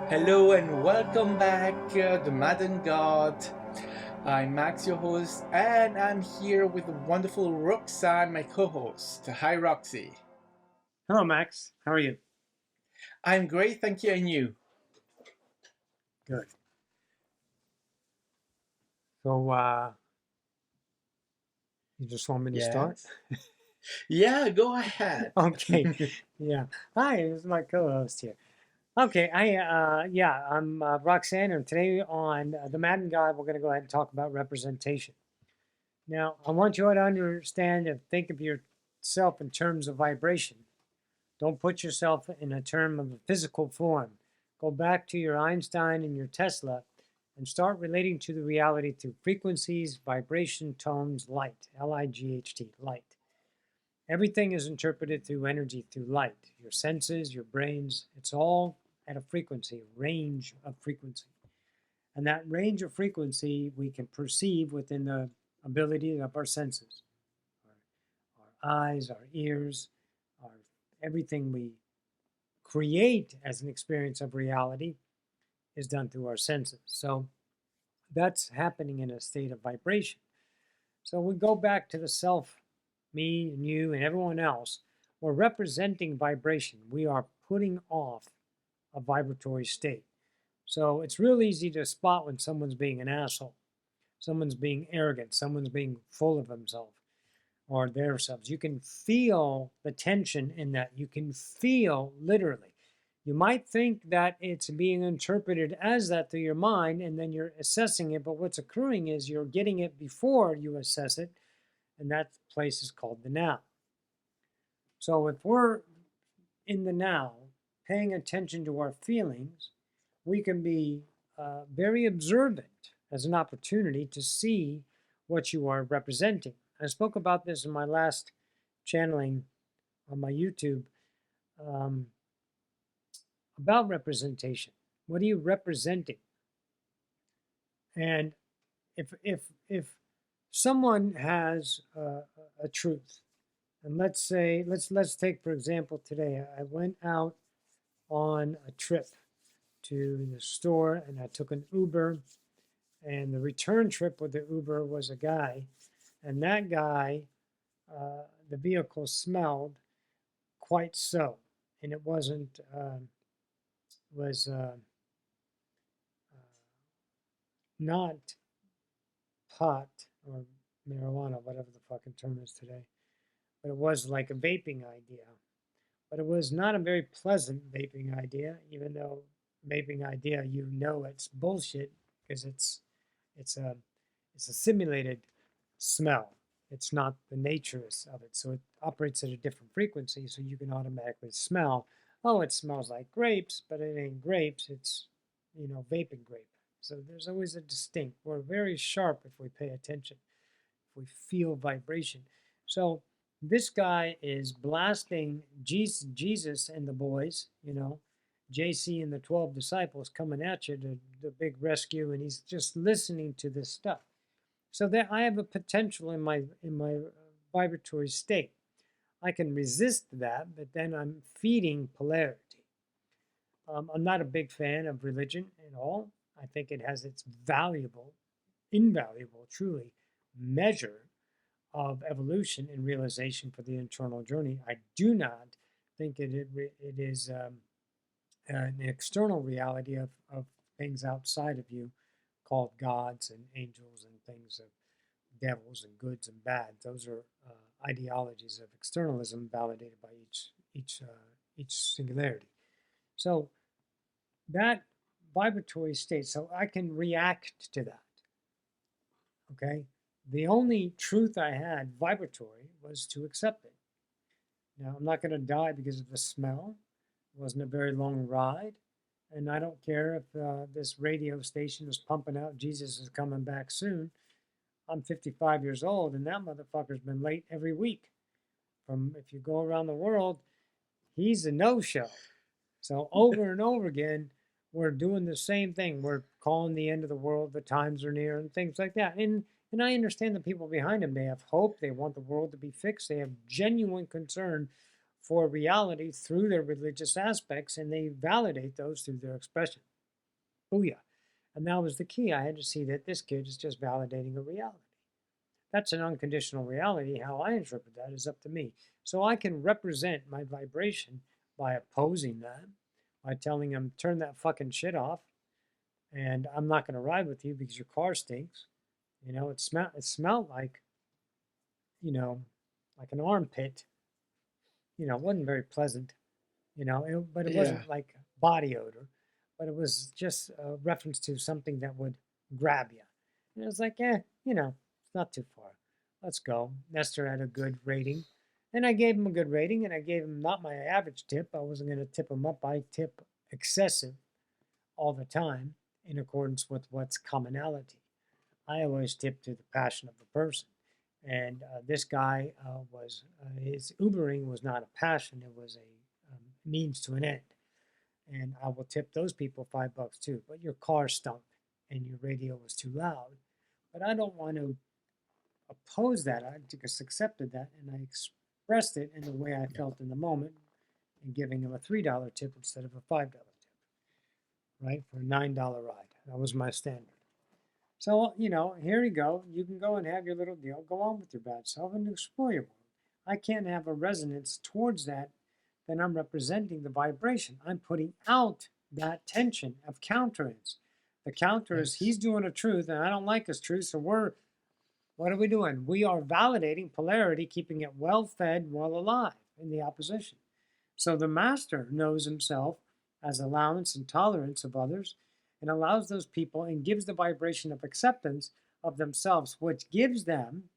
Hello and welcome back to Madden God. I'm Max, your host, and I'm here with the wonderful Roxanne, my co-host. Hi, Roxy. Hello, Max. How are you? I'm great, thank you, and you? Good. So, you just want me to start? Yes. Yeah, go ahead. Okay. Yeah. Hi, this is my co-host here. Okay. I'm Roxanne, and today on the Madden Guide, we're going to go ahead and talk about representation. Now, I want you to understand and think of yourself in terms of vibration. Don't put yourself in a term of a physical form. Go back to your Einstein and your Tesla and start relating to the reality through frequencies, vibration, tones, light, Light, light. Everything is interpreted through energy, through light. Your senses, your brains, it's all at a frequency, a range of frequency. And that range of frequency we can perceive within the ability of our senses, our eyes, our ears, our everything we create as an experience of reality is done through our senses. So that's happening in a state of vibration. So we go back to the self, me and you and everyone else. We're representing vibration. We are putting off a vibratory state. So it's real easy to spot when someone's being an asshole, someone's being arrogant, someone's being full of himself or themselves. You can feel the tension in that. You can feel literally. You might think that it's being interpreted as that through your mind and then you're assessing it, but what's occurring is you're getting it before you assess it, and that place is called the now. So if we're in the now, paying attention to our feelings, we can be very observant as an opportunity to see what you are representing. I spoke about this in my last channeling on my YouTube um, about representation. What are you representing? And if someone has a truth, and let's take for example today, I went out on a trip to the store and I took an Uber, and the return trip with the Uber was a guy, and that guy, the vehicle smelled quite so, and it wasn't was not pot or marijuana, whatever the fucking term is today, but it was like a vaping idea. But it was not a very pleasant vaping idea, even though vaping idea, you know, it's bullshit because it's a it's a simulated smell. It's not the nature of it. So it operates at a different frequency, so you can automatically smell, oh, it smells like grapes, but it ain't grapes, it's, vaping grape. So there's always a distinct. We're very sharp if we pay attention, if we feel vibration. So this guy is blasting Jesus and the boys, JC and the 12 disciples coming at you, the big rescue, and he's just listening to this stuff. So that I have a potential in my vibratory state. I can resist that, but then I'm feeding polarity. I'm not a big fan of religion at all. I think it has its invaluable, truly, measure of evolution and realization for the internal journey. I do not think it is an external reality of things outside of you called gods and angels and things of devils and goods and bad. Those are ideologies of externalism validated by each singularity. So that vibratory state, so I can react to that. Okay, the only truth I had vibratory was to accept it. Now I'm not going to die because of the smell. It wasn't a very long ride, and I don't care if this radio station is pumping out Jesus is coming back soon. I'm 55 years old, and that motherfucker's been late every week. From if you go around the world, he's a no-show. So over and over again, we're doing the same thing. We're calling the end of the world, the times are near, and things like that. And I understand the people behind him. They have hope. They want the world to be fixed. They have genuine concern for reality through their religious aspects, and they validate those through their expression. Booyah. And that was the key. I had to see that this kid is just validating a reality. That's an unconditional reality. How I interpret that is up to me. So I can represent my vibration by opposing that, by telling him, turn that fucking shit off, and I'm not going to ride with you because your car stinks. It smelled like, you know, like an armpit. It wasn't very pleasant, but it Yeah. wasn't like body odor, but it was just a reference to something that would grab you. And it was like, it's not too far. Let's go. Nestor had a good rating. And I gave him a good rating, and I gave him not my average tip. I wasn't going to tip him up. I tip excessive all the time in accordance with what's commonality. I always tip to the passion of the person. And this guy his Ubering was not a passion, it was a means to an end. And I will tip those people $5 too. But your car stunk and your radio was too loud. But I don't want to oppose that. I just accepted that and I expressed it in the way I felt in the moment and giving him a $3 tip instead of a $5 tip, right? For a $9 ride. That was my standard. So, here you go. You can go and have your little deal. Go on with your bad self and explore your world. I can't have a resonance towards that. Then I'm representing the vibration. I'm putting out that tension of counterance. The counter is Yes. he's doing a truth and I don't like his truth. So what are we doing? We are validating polarity, keeping it well fed, well alive in the opposition. So the master knows himself as allowance and tolerance of others and allows those people and gives the vibration of acceptance of themselves, which gives them,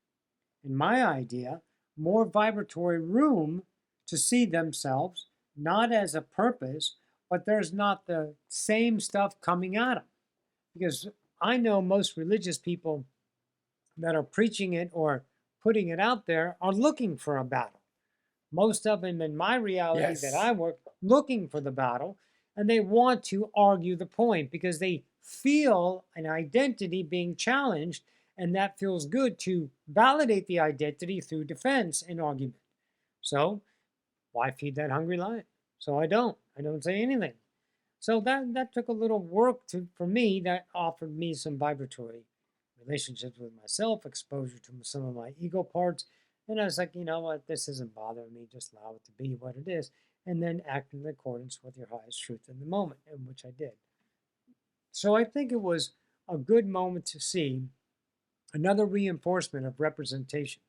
in my idea, more vibratory room to see themselves not as a purpose, but there's not the same stuff coming at them. Because I know most religious people that are preaching it or putting it out there are looking for a battle. Most of them in my reality that Yes. I work looking for the battle, and they want to argue the point because they feel an identity being challenged, and that feels good to validate the identity through defense and argument. So why feed that hungry lion? So I don't. I don't say anything. So that took a little work for me. That offered me some vibratory relationships with myself, exposure to some of my ego parts. And I was like, you know what, this isn't bothering me. Just allow it to be what it is. And then act in accordance with your highest truth in the moment, in which I did. So I think it was a good moment to see another reinforcement of representation.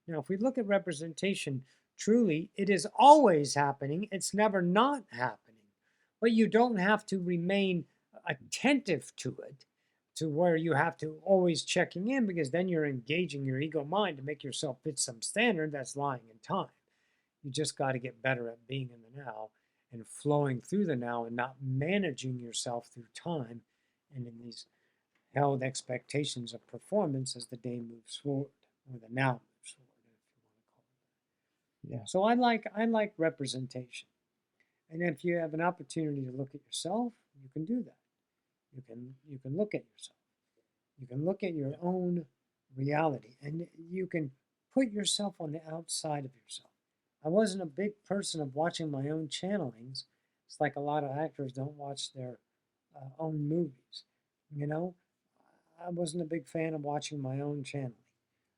Now, if we look at representation, truly, it is always happening. It's never not happening. But you don't have to remain attentive to it to where you have to always checking in because then you're engaging your ego mind to make yourself fit some standard that's lying in time. You just got to get better at being in the now and flowing through the now and not managing yourself through time and in these held expectations of performance as the day moves forward or the now moves forward, if you want to call it that. Yeah. So I like representation. And if you have an opportunity to look at yourself, you can do that. You can look at yourself. You can look at your own reality and you can put yourself on the outside of yourself. I wasn't a big person of watching my own channelings. It's like a lot of actors don't watch their own movies. You know, I wasn't a big fan of watching my own channeling.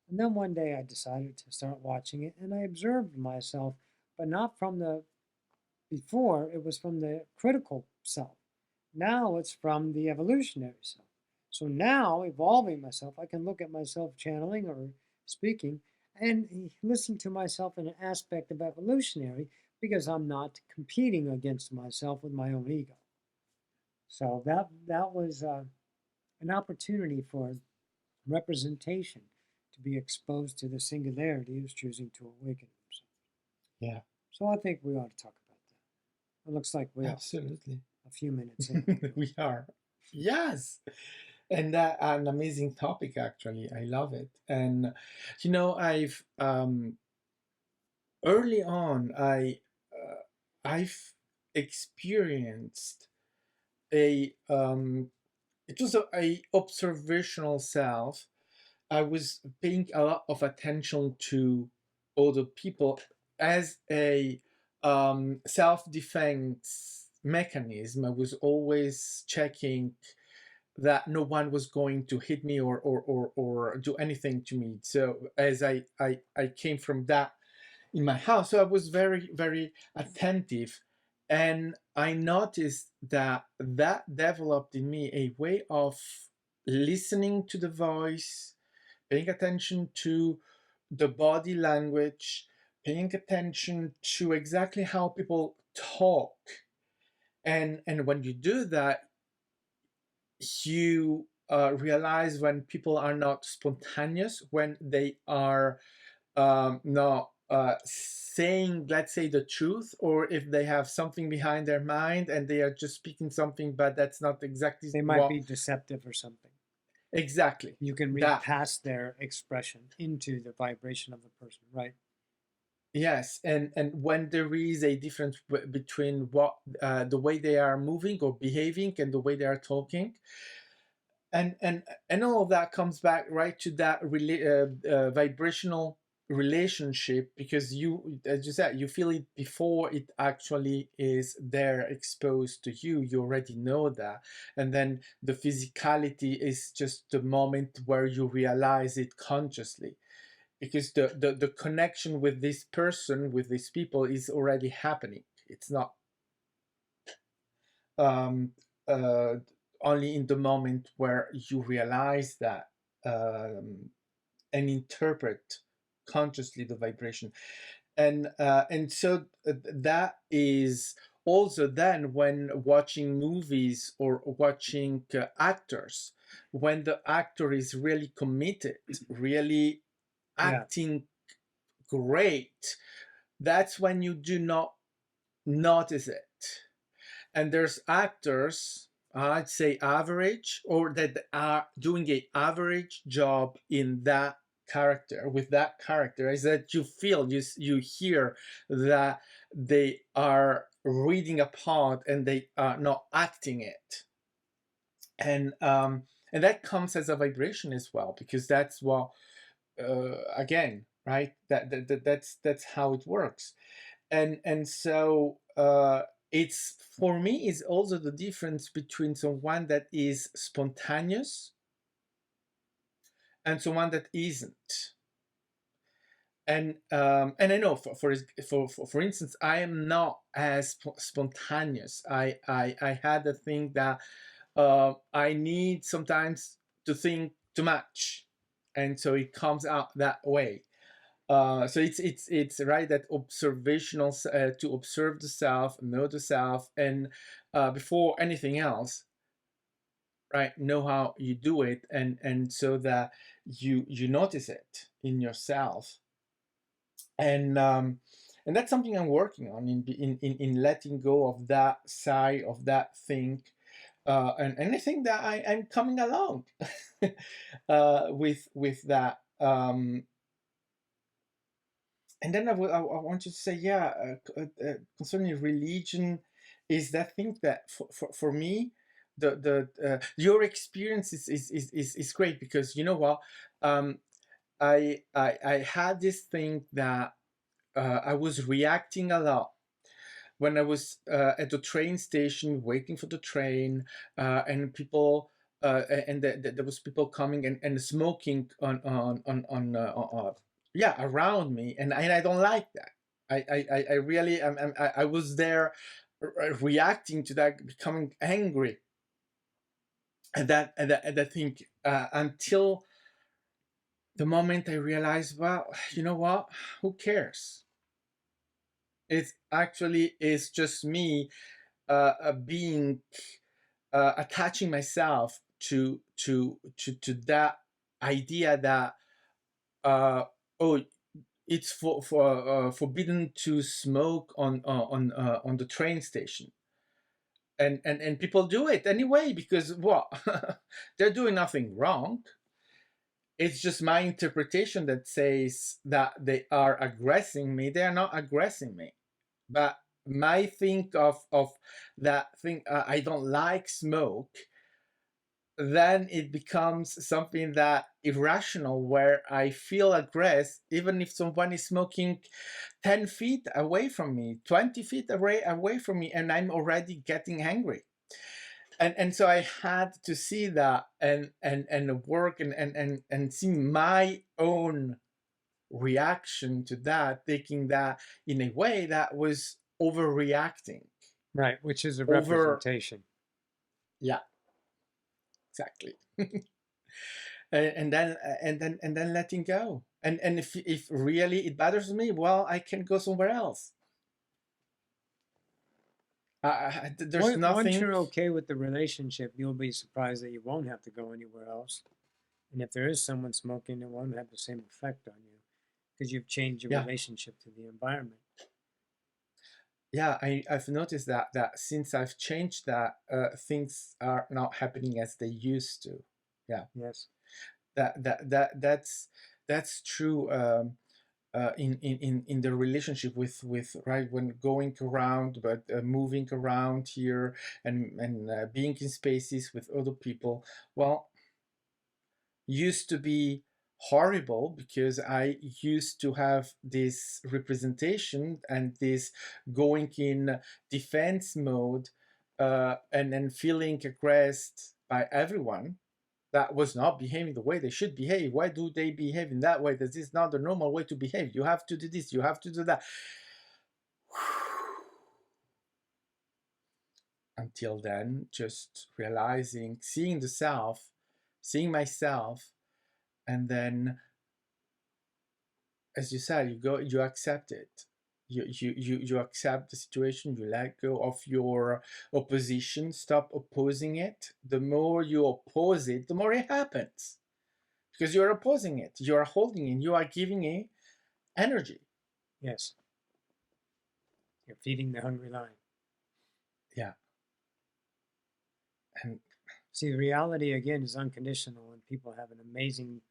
And then one day I decided to start watching it and I observed myself, but not from the before, it was from the critical self. Now it's from the evolutionary self. So now, evolving myself, I can look at myself channeling or speaking and listen to myself in an aspect of evolutionary because I'm not competing against myself with my own ego. So that was an opportunity for representation to be exposed to the singularity who's choosing to awaken himself. Yeah. So I think we ought to talk about that. It looks like we are Absolutely. a few minutes in. We are. Yes. And that an amazing topic actually. I love it. And I've early on I've experienced a it was a observational self. I was paying a lot of attention to other people as a self defense mechanism. I was always checking that no one was going to hit me or do anything to me. So as I came from that in my house, so I was very, very attentive. And I noticed that that developed in me a way of listening to the voice, paying attention to the body language, paying attention to exactly how people talk. And when you do that, you realize when people are not spontaneous, when they are not saying, let's say, the truth, or if they have something behind their mind and they are just speaking something, but that's not exactly They might what be deceptive or something. exactly You can read that. past their expression into the vibration of the person, right? Yes, and when there is a difference between what the way they are moving or behaving and the way they are talking, and all of that comes back right to that vibrational relationship, because you, as you said, you feel it before it actually is there exposed to you. You already know that, and then the physicality is just the moment where you realize it consciously, because the connection with this person, with these people, is already happening. It's not um, uh, only in the moment where you realize that, um, and interpret consciously the vibration. And so that is also then when watching movies or watching actors, when the actor is really committed, really Yeah. acting great, that's when you do not notice it. And there's actors, I'd say average, or that are doing a average job in that character, with that character, is that you feel, you hear that they are reading a part and they are not acting it. And that comes as a vibration as well, because that's what, again, right, that's how it works. And so it's, for me, is also the difference between someone that is spontaneous and someone that isn't. And I know, for instance, I am not as spontaneous. I had a thing that I need sometimes to think too much, and so it comes out that way. So it's right, that observational, to observe the self, know the self, and before anything else, right, know how you do it, and so that you notice it in yourself. And that's something I'm working on, in letting go of that side of that thing. And I think that I'm coming along with that. And then I want you to say, yeah, concerning religion, is that thing that for me, the your experience is great, because you know what, I had this thing that I was reacting a lot when I was at the train station waiting for the train, and people. And there was people coming and smoking yeah, around me, and I don't like that. I really, I was there reacting to that, becoming angry at that thing, until the moment I realized, well, you know what, who cares? It actually is just me being attaching myself to that idea that, oh, it's forbidden to smoke on the train station, and people do it anyway, because what, they're doing nothing wrong. It's just my interpretation that says that they are aggressing me. They are not aggressing me, but my think of that thing, I don't like smoke, then it becomes something that irrational, where I feel aggressed even if someone is smoking 10 feet away from me, 20 feet away from me, and I'm already getting angry. And so I had to see that, and work, and see my own reaction to that, thinking that in a way that was overreacting. Right, which is a Over, representation. yeah, exactly. And then letting go. And if really it bothers me, well, I can go somewhere else. There's Once nothing. you're okay with the relationship, you'll be surprised that you won't have to go anywhere else. And if there is someone smoking, it won't have the same effect on you because you've changed your Yeah, relationship to the environment. yeah. I've noticed that since I've changed that, things are not happening as they used to. Yeah, Yes. that's true. In the relationship with right, when going around, but moving around here, and being in spaces with other people, well, used to be horrible, because I used to have this representation and this going in defense mode, and then feeling aggressed by everyone that was not behaving the way they should behave. Why do they behave in that way? This is not the normal way to behave. You have to do this, you have to do that. Until then, just realizing, seeing the self, seeing myself, and then, as you said, you accept it. You accept the situation, you let go of your opposition, stop opposing it. The more you oppose it, the more it happens, because you're opposing it, you're holding it, you are giving it energy. Yes. You're feeding the hungry lion. Yeah. And See, the reality again is unconditional, and people have an amazing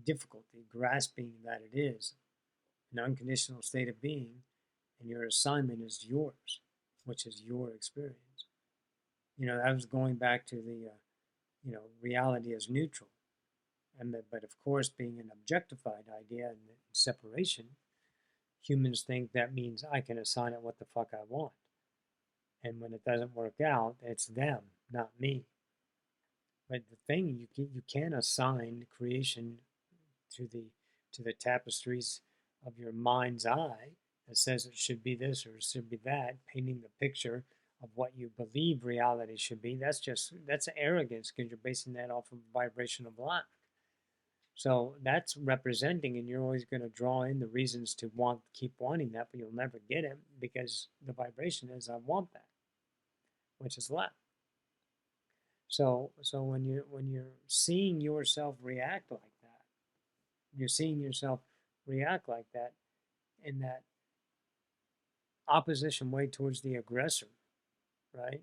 difficulty grasping that it is an unconditional state of being, and your assignment is yours, which is your experience. I was going back to the, reality as neutral, but of course, being an objectified idea and separation, humans think that means I can assign it what the fuck I want, and when it doesn't work out, it's them, not me. But the thing you can assign creation to the tapestries of your mind's eye that says it should be this or it should be that, painting the picture of what you believe reality should be. That's arrogance because you're basing that off of vibration of lack. So that's representing, and you're always going to draw in the reasons to keep wanting that, but you'll never get it because the vibration is I want that, which is lack. So when you're seeing yourself react like that, you're seeing yourself react like that in that opposition way towards the aggressor, right?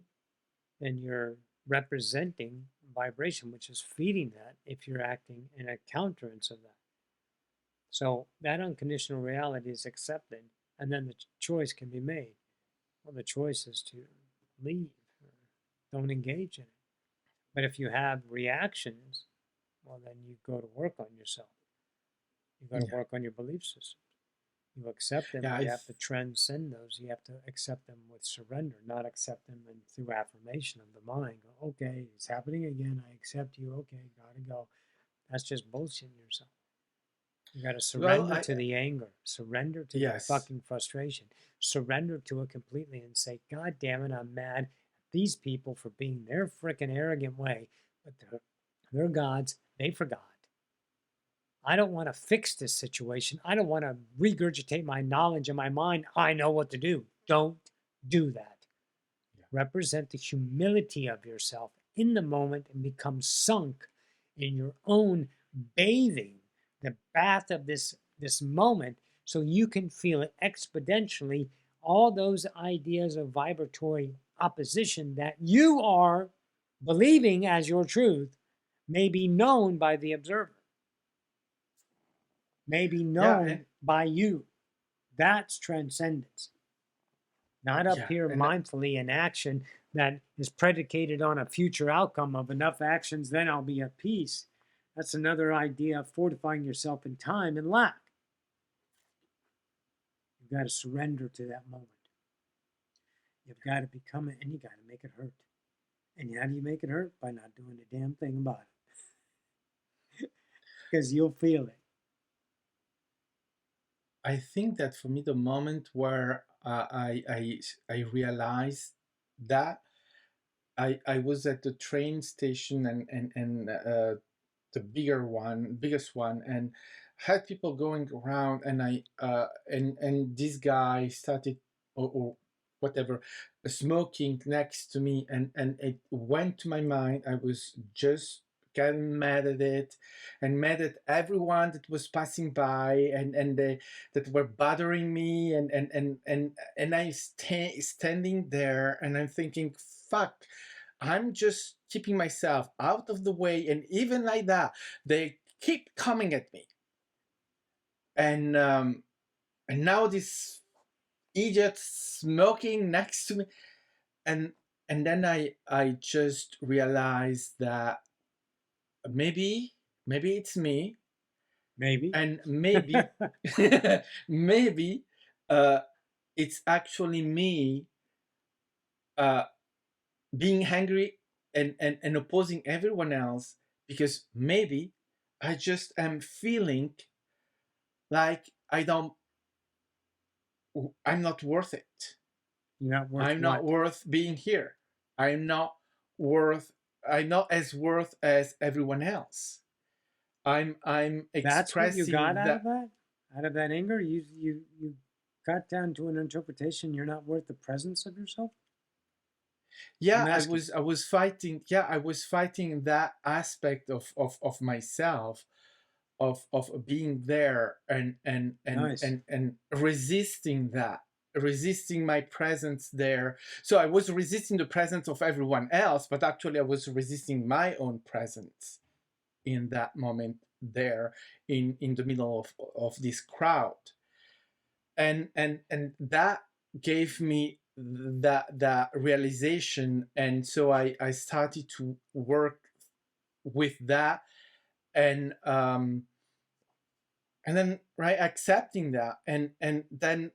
Then you're representing vibration, which is feeding that if you're acting in a counterance of that. So that unconditional reality is accepted, and then the choice can be made. Well, the choice is to leave or don't engage in it. But if you have reactions, well, then you go to work on yourself. You got to yeah, work on your belief system. You accept them, yeah, but you I've have to transcend those. You have to accept them with surrender, not accept them and through affirmation of the mind. Go, okay, it's happening again. I accept you. Okay, gotta go. That's just bullshitting yourself. You got to well, surrender I to the anger, surrender to the yes. fucking frustration, surrender to it completely and say, God damn it, I'm mad at these people for being their freaking arrogant way, but they're gods. They forgot. I don't want to fix this situation. I don't want to regurgitate my knowledge in my mind. I know what to do. Don't do that. Yeah. Represent the humility of yourself in the moment and become sunk in your own bathing, the bath of this moment, so you can feel it exponentially. All those ideas of vibratory opposition that you are believing as your truth may be known by the observer, may be Yeah, known by you. That's transcendence. Not up yeah, here and mindfully in action, that is predicated on a future outcome of enough actions, then I'll be at peace. That's another idea of fortifying yourself in time and lack. You've got to surrender to that moment. You've got to become it, and you got to make it hurt. And how do you make it hurt? By not doing a damn thing about it. Because you'll feel it. I think that for me, the moment where I realized that I was at the train station, and the biggest one, and had people going around, and and this guy started, or whatever, smoking next to me, and it went to my mind. I was just getting mad at it, and mad at everyone that was passing by, and they that were bothering me, and I standing there, and I'm thinking, fuck, I'm just keeping myself out of the way, and even like that, they keep coming at me, and now this idiot smoking next to me, and then I just realized that maybe it's me, Maybe. and maybe maybe uh, it's actually me uh, being angry and opposing everyone else, because maybe I just am feeling like I'm not worth it. You're not worth I'm not what? worth being here. I'm not worth I'm not as worth as everyone else. I'm That's what you got expressing out of that. that? Out of that anger? You got down to an interpretation you're not worth the presence of yourself? I'm Yeah, asking. I was fighting, yeah, I was fighting that aspect of myself, of being there, Nice. and resisting that, resisting my presence there. So I was resisting the presence of everyone else, but actually I was resisting my own presence in that moment there, in the middle of this crowd, and that gave me that realization. And so I started to work with that, and then, right, accepting that, and then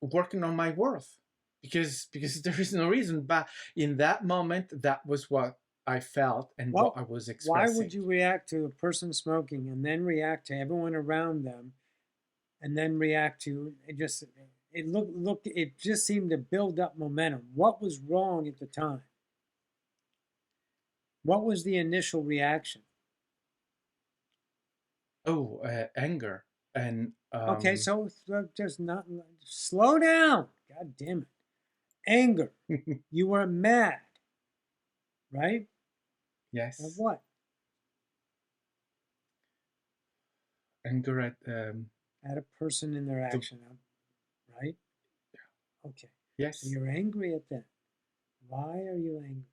working on my worth, because there is no reason, but in that moment, that was what I felt and what Well, I was why would expressing. you react to a person smoking and then react to everyone around them and then react to it? Just it just seemed to build up momentum. What was wrong at the time? What was the initial reaction? Oh, anger, and Okay, so just not slow down. God damn it. Anger. You were mad, right? At yes, what? anger at At a person in their the action, right? Okay. So yes, you're angry at them. Why are you angry?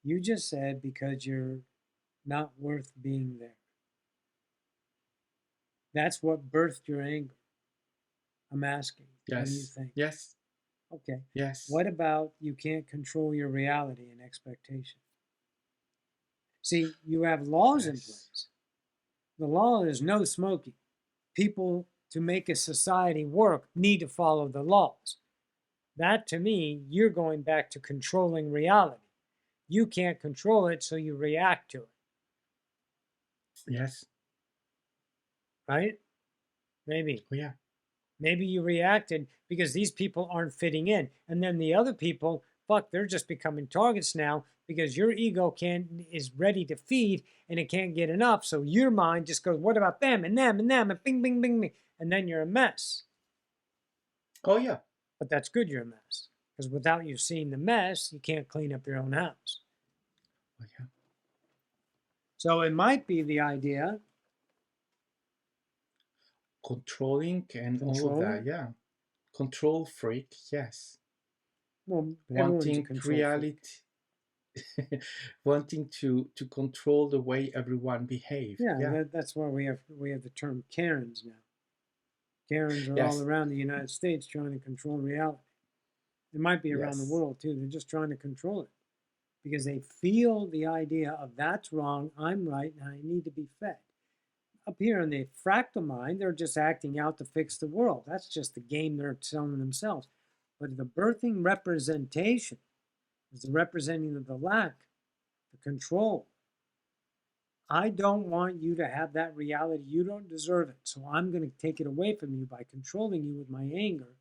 You just said because you're not worth being there. That's what birthed your anger. I'm asking. What do you yes, think? yes, Okay. yes, What about you can't control your reality and expectation? See, you have laws in yes, place. The law is no smoking. People, to make a society work, need to follow the laws. That, to me, you're going back to controlling reality. You can't control it, so you react to it, yes, right? Maybe. oh yeah, Maybe you reacted because these people aren't fitting in. And then the other people, fuck, they're just becoming targets now because your ego can't is ready to feed and it can't get enough. So your mind just goes, what about them and them and them and bing, bing, bing, bing. And then you're a mess. oh yeah, But that's good you're a mess. Because without you seeing the mess, you can't clean up your own house. oh yeah, So it might be the idea, controlling and all of that, controlling. yeah, control freak, yes, Well, everyone's a wanting control freak. reality, wanting to control the way everyone behave, Yeah, yeah, that's why we have the term Karens now. Karens are all yes, around the United States trying to control reality. It might be around the Yes. world too. They're just trying to control it because they feel the idea of that's wrong, I'm right, and I need to be fed. Up here in the fractal mind, they're just acting out to fix the world. That's just the game they're telling themselves. But the birthing representation is the representing of the lack, the control. I don't want you to have that reality. You don't deserve it. So I'm going to take it away from you by controlling you with my anger,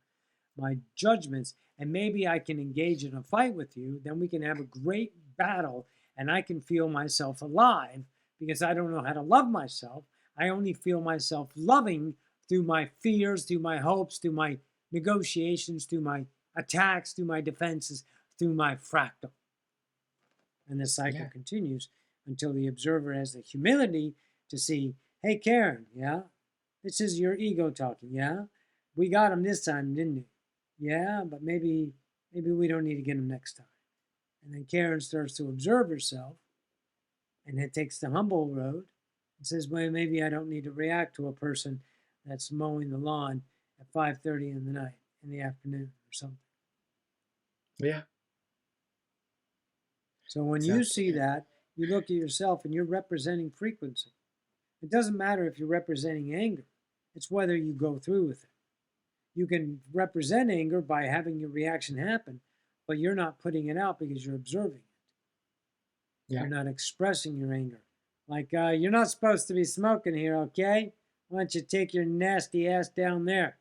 my judgments, and maybe I can engage in a fight with you. Then we can have a great battle and I can feel myself alive because I don't know how to love myself. I only feel myself loving through my fears, through my hopes, through my negotiations, through my attacks, through my defenses, through my fractal. And the cycle Yeah. continues until the observer has the humility to see, hey, Karen, yeah, this is your ego talking, yeah? We got him this time, didn't we? Yeah, but maybe we don't need to get him next time. And then Karen starts to observe herself and it takes the humble road and says, well, maybe I don't need to react to a person that's mowing the lawn at 5:30 in the night, in the afternoon or something. Yeah. So when you see Exactly. that, you look at yourself and you're representing frequency. It doesn't matter if you're representing anger. It's whether you go through with it. You can represent anger by having your reaction happen, but you're not putting it out because you're observing it. Yeah. You're not expressing your anger. Like, you're not supposed to be smoking here, okay? Why don't you take your nasty ass down there?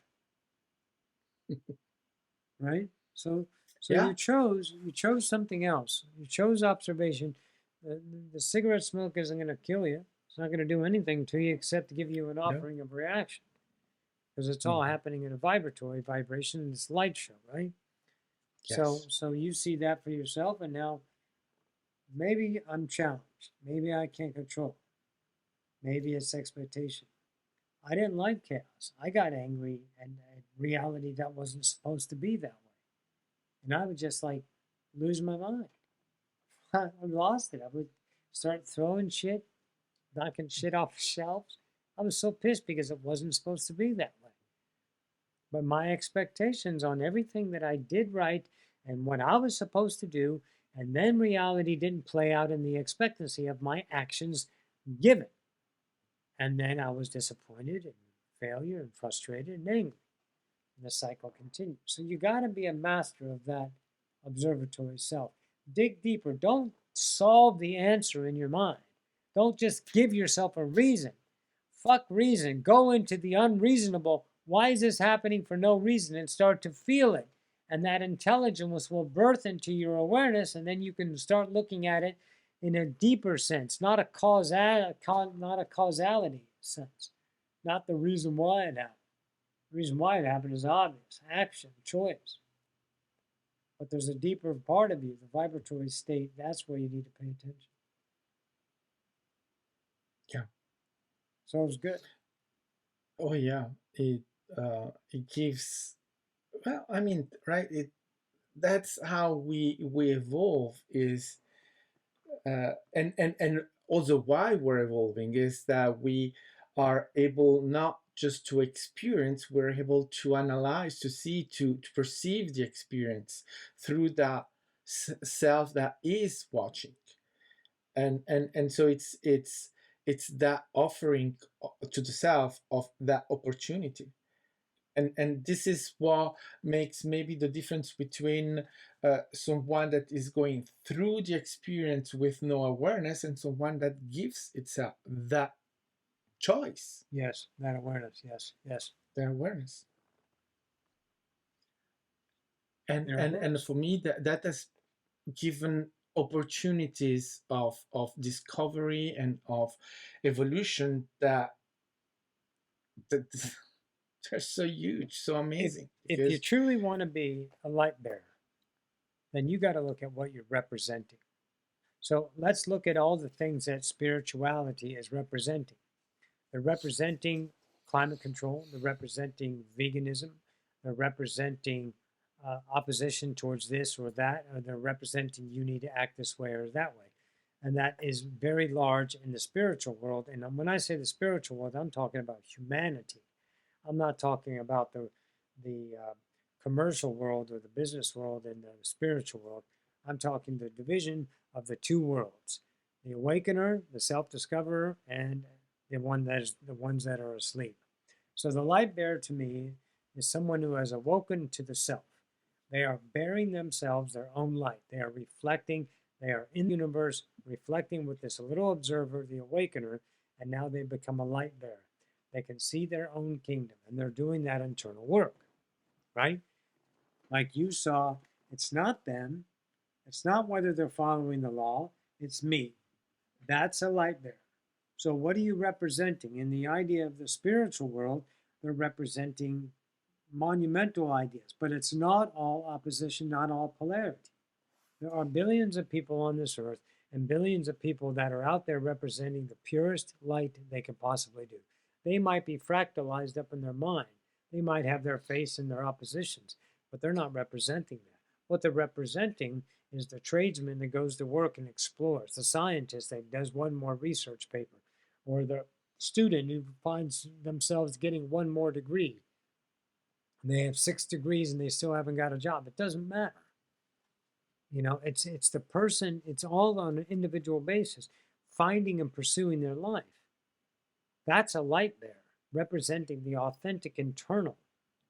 Right? So Yeah. you chose something else. You chose observation. The cigarette smoke isn't going to kill you. It's not going to do anything to you except to give you an No. offering of reaction because it's all Hmm. happening in a vibratory vibration in this light show, right? So Yes. so you see that for yourself, and now maybe I'm challenged. Maybe I can't control. Maybe it's expectation. I didn't like chaos. I got angry and reality that wasn't supposed to be that way. And I would just like lose my mind. I lost it. I would start throwing shit, knocking shit off shelves. I was so pissed because it wasn't supposed to be that way. But my expectations on everything that I did right and what I was supposed to do, and then reality didn't play out in the expectancy of my actions given. And then I was disappointed and failure and frustrated and angry. And the cycle continues. So you got to be a master of that observatory self. Dig deeper. Don't solve the answer in your mind. Don't just give yourself a reason. Fuck reason. Go into the unreasonable. Why is this happening for no reason? And start to feel it. And that intelligence will birth into your awareness, and then you can start looking at it in a deeper sense, not a not a causality sense, not the reason why it happened. The reason why it happened is obvious: action, choice. But there's a deeper part of you, the vibratory state. That's where you need to pay attention. Yeah. So it's good. Oh yeah. It gives. Well, I mean, right? That's how we evolve. Is and also why we're evolving is that we are able not just to experience, we're able to analyze, to see, to perceive the experience through that self that is watching. And so it's that offering to the self of that opportunity. And this is what makes maybe the difference between someone that is going through the experience with no awareness and someone that gives itself that choice, Yes, that awareness. Yes, yes. the awareness. and There it and and is. for me, that has given opportunities of discovery and of evolution that they're so huge, so If amazing, if you because truly want to be a light bearer, then you got to look at what you're representing. So let's look at all the things that spirituality is representing. They're representing climate control, they're representing veganism, they're representing opposition towards this or that, or they're representing you need to act this way or that way. And that is very large in the spiritual world. And when I say the spiritual world, I'm talking about humanity. I'm not talking about the commercial world or the business world and the spiritual world. I'm talking the division of the two worlds, the awakener, the self-discoverer, and the ones that are asleep. So the light bearer to me is someone who has awoken to the self. They are bearing themselves their own light. They are reflecting, they are in the universe, reflecting with this little observer, the awakener, and now they become a light bearer. They can see their own kingdom, and they're doing that internal work, right? Like you saw, it's not them, it's not whether they're following the law, it's me. That's a light bearer. So, what are you representing? In the idea of the spiritual world, they're representing monumental ideas, but it's not all opposition, not all polarity. There are billions of people on this earth and billions of people that are out there representing the purest light they can possibly do. They might be fractalized up in their mind. They might have their face in their oppositions, but they're not representing that. What they're representing is the tradesman that goes to work and explores, the scientist that does one more research paper, or the student who finds themselves getting one more degree. They have 6 degrees and they still haven't got a job. It doesn't matter. It's the person, it's all on an individual basis, finding and pursuing their life. That's a light bearer, representing the authentic internal.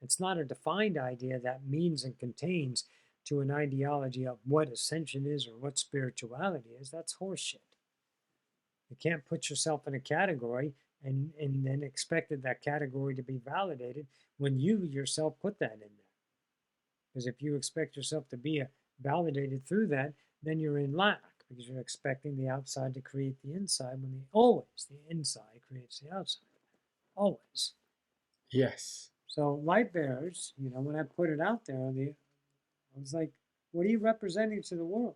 It's not a defined idea that means and contains to an ideology of what ascension is or what spirituality is. That's horseshit. You can't put yourself in a category and then expected that category to be validated when you yourself put that in there. Because if you expect yourself to be validated through that, then you're in lack because you're expecting the outside to create the inside when always the inside creates the outside. Always. Yes. So light bearers, when I put it out there, I was like, what are you representing to the world?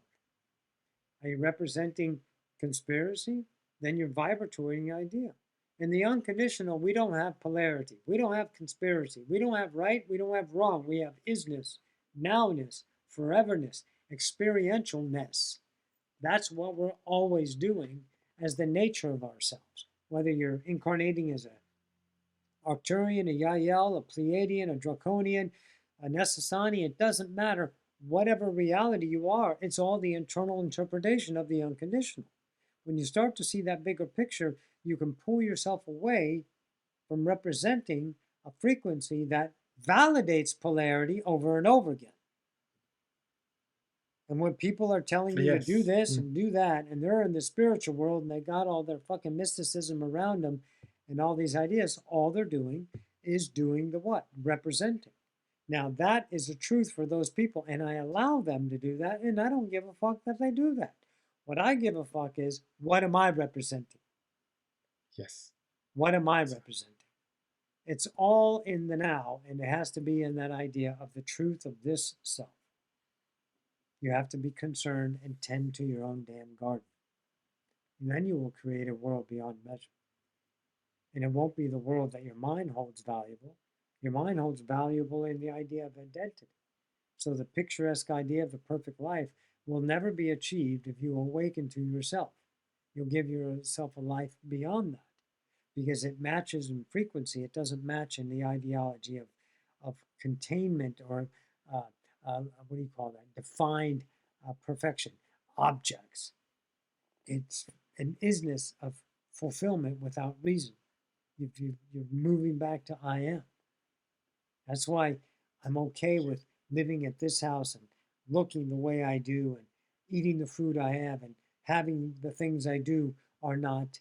Are you representing conspiracy? Then you're vibratory idea. In the unconditional, we don't have polarity. We don't have conspiracy. We don't have right. We don't have wrong. We have isness, nowness, foreverness, experientialness. That's what we're always doing as the nature of ourselves. Whether you're incarnating as a Arcturian, a Yael, a Pleiadian, a Draconian, a Necessani, it doesn't matter. Whatever reality you are, it's all the internal interpretation of the unconditional. When you start to see that bigger picture, you can pull yourself away from representing a frequency that validates polarity over and over again. And when people are telling you to do Yes. this and do that, and they're in the spiritual world and they got all their fucking mysticism around them and all these ideas, all they're doing is doing the what? Representing. Now, that is the truth for those people, and I allow them to do that, and I don't give a fuck that they do that. What I give a fuck is, what am I representing? Yes. What am I representing? It's all in the now, and it has to be in that idea of the truth of this self. You have to be concerned and tend to your own damn garden. And then you will create a world beyond measure. And it won't be the world that your mind holds valuable. Your mind holds valuable in the idea of identity. So the picturesque idea of the perfect life will never be achieved if you awaken to yourself. You'll give yourself a life beyond that because it matches in frequency. It doesn't match in the ideology of containment or what do you call that? Defined perfection, objects. It's an isness of fulfillment without reason. You're moving back to I am. That's why I'm okay with living at this house and looking the way I do and eating the food I have and having the things I do are not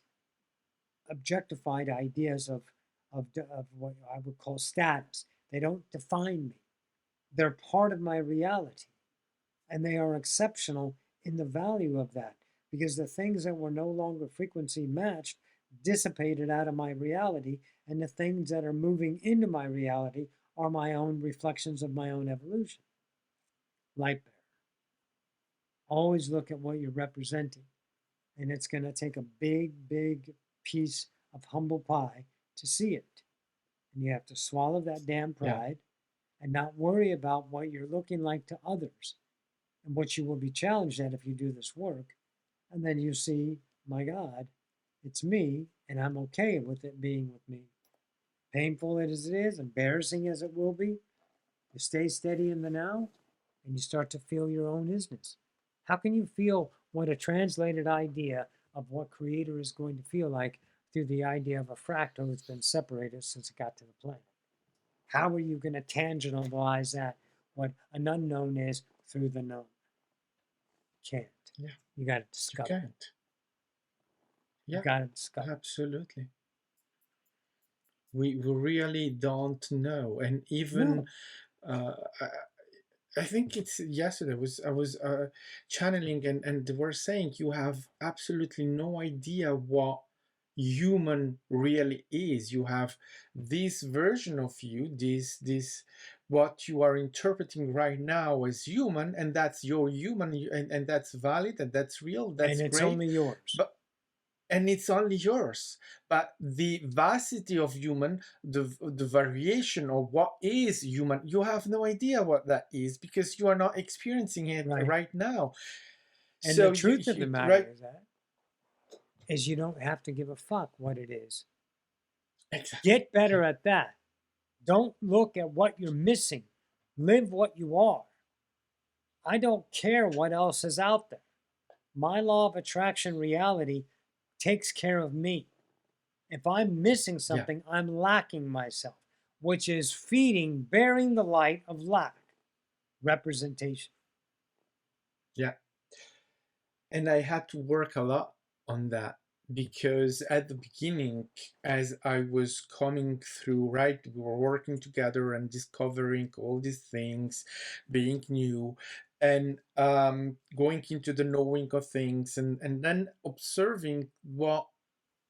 objectified ideas of what I would call status. They don't define me. They're part of my reality. And they are exceptional in the value of that because the things that were no longer frequency matched dissipated out of my reality. And the things that are moving into my reality are my own reflections of my own evolution. Light bearer. Always look at what you're representing. And it's going to take a big, big piece of humble pie to see it. And you have to swallow that damn pride and not worry about what you're looking like to others and what you will be challenged at if you do this work. And then you see, my God, it's me, and I'm okay with it being with me. Painful as it is, embarrassing as it will be, You stay steady in the now, and you start to feel your own isness. How can you feel what a translated idea of what creator is going to feel like through the idea of a fractal that's been separated since it got to the planet? How are you going to tangibilize that, what an unknown is, through the known? Can't. Yeah, You got to you discover it. can't. You Yeah, got to discover it. absolutely. We really don't know, and even No. uh, I think it's yesterday I was channeling, and they were saying you have absolutely no idea what human really is. You have this version of you, this what you are interpreting right now as human, and that's your human, and that's valid, and that's real, And that's it's great. only yours. But and it's only yours, but the vastity of human, the variation of what is human, you have no idea what that is because you are not experiencing it Right. right now. And the So truth of the you matter right, is that is you don't have to give a fuck what it is. exactly, Get better yeah, at that. Don't look at what you're missing. Live what you are. I don't care what else is out there. My law of attraction reality takes care of me. If I'm missing yeah, something, I'm lacking myself, which is feeding, bearing the light of lack, representation. yeah. And I had to work a lot on that because at the beginning, as I was coming through, right, we were working together and discovering all these things, being new, and going into the knowing of things, and then observing what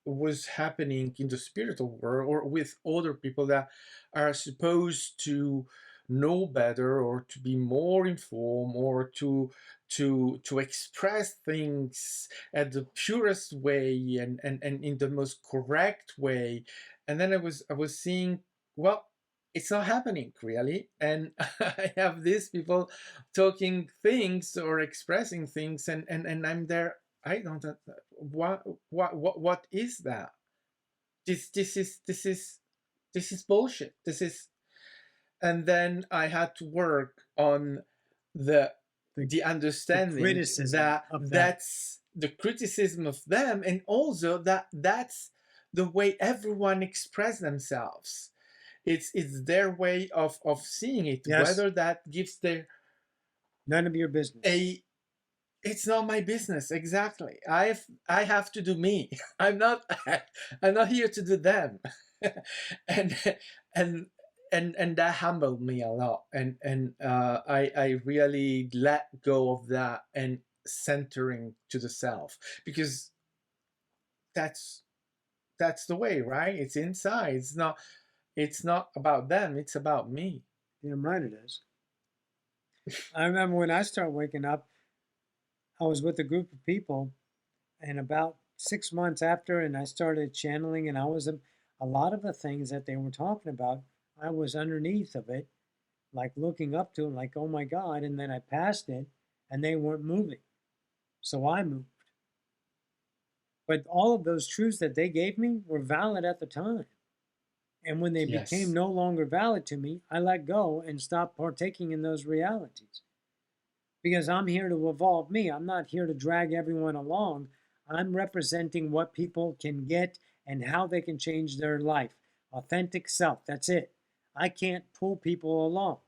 was happening in the spiritual world or with other people that are supposed to know better or to be more informed or to express things at the purest way and in the most correct way. And then I was seeing, well, it's not happening really, and I have these people talking things or expressing things, and I'm there. I don't what is that? This is bullshit. This is And then I had to work on the The, the the understanding criticism that of them. that's the criticism of them, and also that that's the way everyone express themselves. It's their way of seeing it, Yes, whether that gives their none of your business. a it's not my business. Exactly. I have to do me. I'm not here to do them. and and and that humbled me a lot, and I really let go of that and centering to the self, because that's that's the way, right? It's inside. It's not about them, it's about me. Damn right it is. I remember when I started waking up, I was with a group of people, and about 6 months after, and I started channeling, and I was a lot of the things that they were talking about, I was underneath of it, like looking up to it, like, oh my God. And then I passed it, and they weren't moving. So I moved. But all of those truths that they gave me were valid at the time. And when they became Yes. no longer valid to me, I let go and stopped partaking in those realities. Because I'm here to evolve me. I'm not here to drag everyone along. I'm representing what people can get and how they can change their life. Authentic self. That's it. I can't pull people along.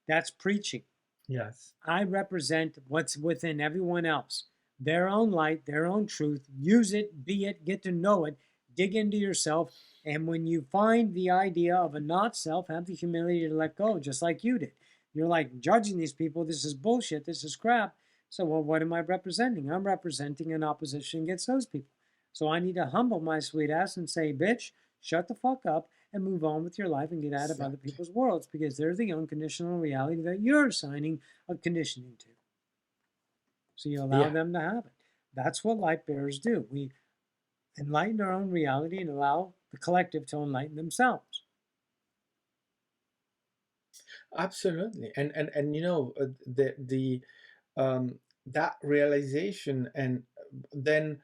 That's preaching. Yes. I represent what's within everyone else, their own light, their own truth. Use it, be it, get to know it, dig into yourself. And when you find the idea of a not self, have the humility to let go, just like you did. You're like judging these people. This is bullshit. This is crap. So, well, what am I representing? I'm representing an opposition against those people. So I need to humble my sweet ass and say, bitch, shut the fuck up and move on with your life and get out of other Exactly. people's worlds because they're the unconditional reality that you're assigning a conditioning to. So you allow Yeah, them to have it. That's what light bearers do. We enlighten our own reality and allow the collective to enlighten themselves. absolutely. And the that realization, and then,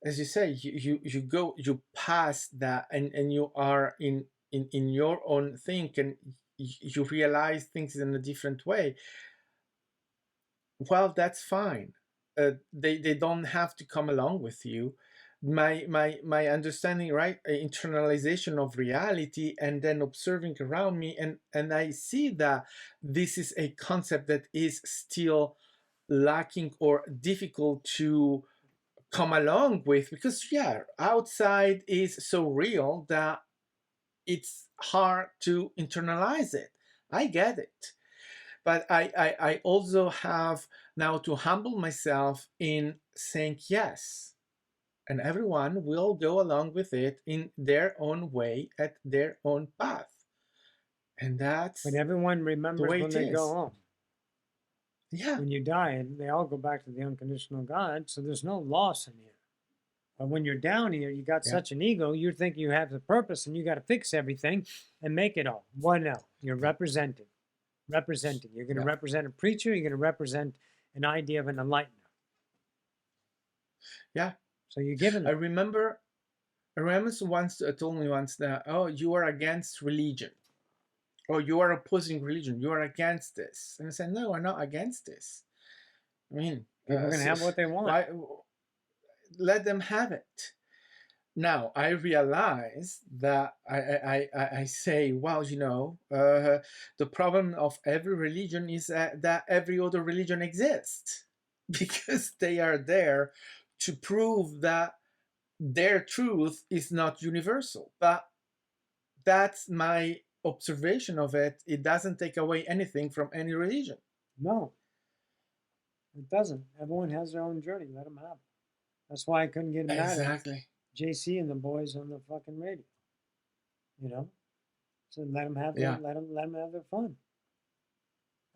as you say, you go, you pass that, and you are in your own thing and you realize things in a different way, well, that's fine. They don't have to come along with you. My understanding, right? Internalization of reality and then observing around me, and I see that this is a concept that is still lacking or difficult to come along with, because yeah, outside is so real that it's hard to internalize it. I get it, but I also have now to humble myself in saying yes, and everyone will go along with it in their own way at their own path, and But that's everyone the remembers way when it they go is. home. Yeah, When you die, and they all go back to the unconditional God, so there's no loss in here. But when you're down here, you got yeah, such an ego, you think you have the purpose and you got to fix everything and make it all. Well, no, you're yeah, representing. You're going to yeah, represent a preacher, you're going to represent an idea of an enlightener. yeah. So you're giving I them. remember Aramis once told me once that, oh, you are against religion, or you are opposing religion, you are against this. And I said, no, I'm not against this. I mean, People are going to so have what they want. why let them have it? Now I realize that I say, well, the problem of every religion is that every other religion exists because they are there to prove that their truth is not universal. But that's my observation of it. It doesn't take away anything from any religion. No, it doesn't. Everyone has their own journey. Let them have it. That's why I couldn't get mad at Exactly. JC and the boys on the fucking radio. You know, so let them have their Yeah. let them have their fun,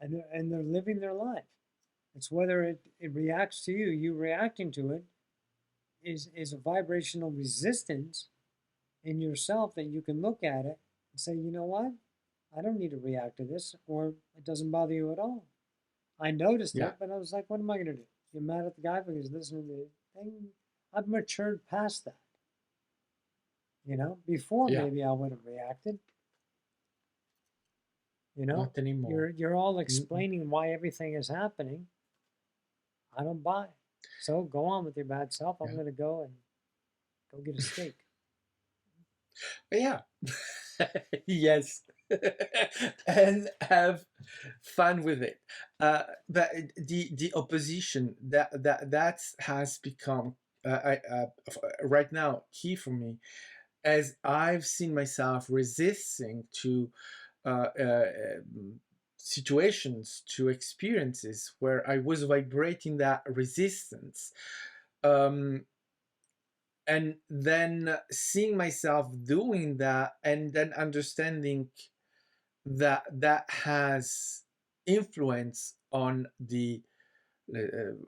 and they're living their life. It's whether it reacts to you. You reacting to it is a vibrational resistance in yourself that you can look at it and say, you know what? I don't need to react to this, or it doesn't bother you at all. I noticed Yeah. it, but I was like, what am I going to do? Get mad at the guy because he's listening to the thing? I've matured past that. You know, before Yeah. maybe I would have reacted. You know, Not anymore. you're all Mm-mm. explaining why everything is happening. I don't buy it. So go on with your bad self. I'm Yeah. going to go and go get a steak. Yeah. Yes. And have fun with it. But the opposition that has become right now key for me, as I've seen myself resisting to uh, uh, um, situations, to experiences where I was vibrating that resistance. Um, and then seeing myself doing that, and then understanding that that has influence on the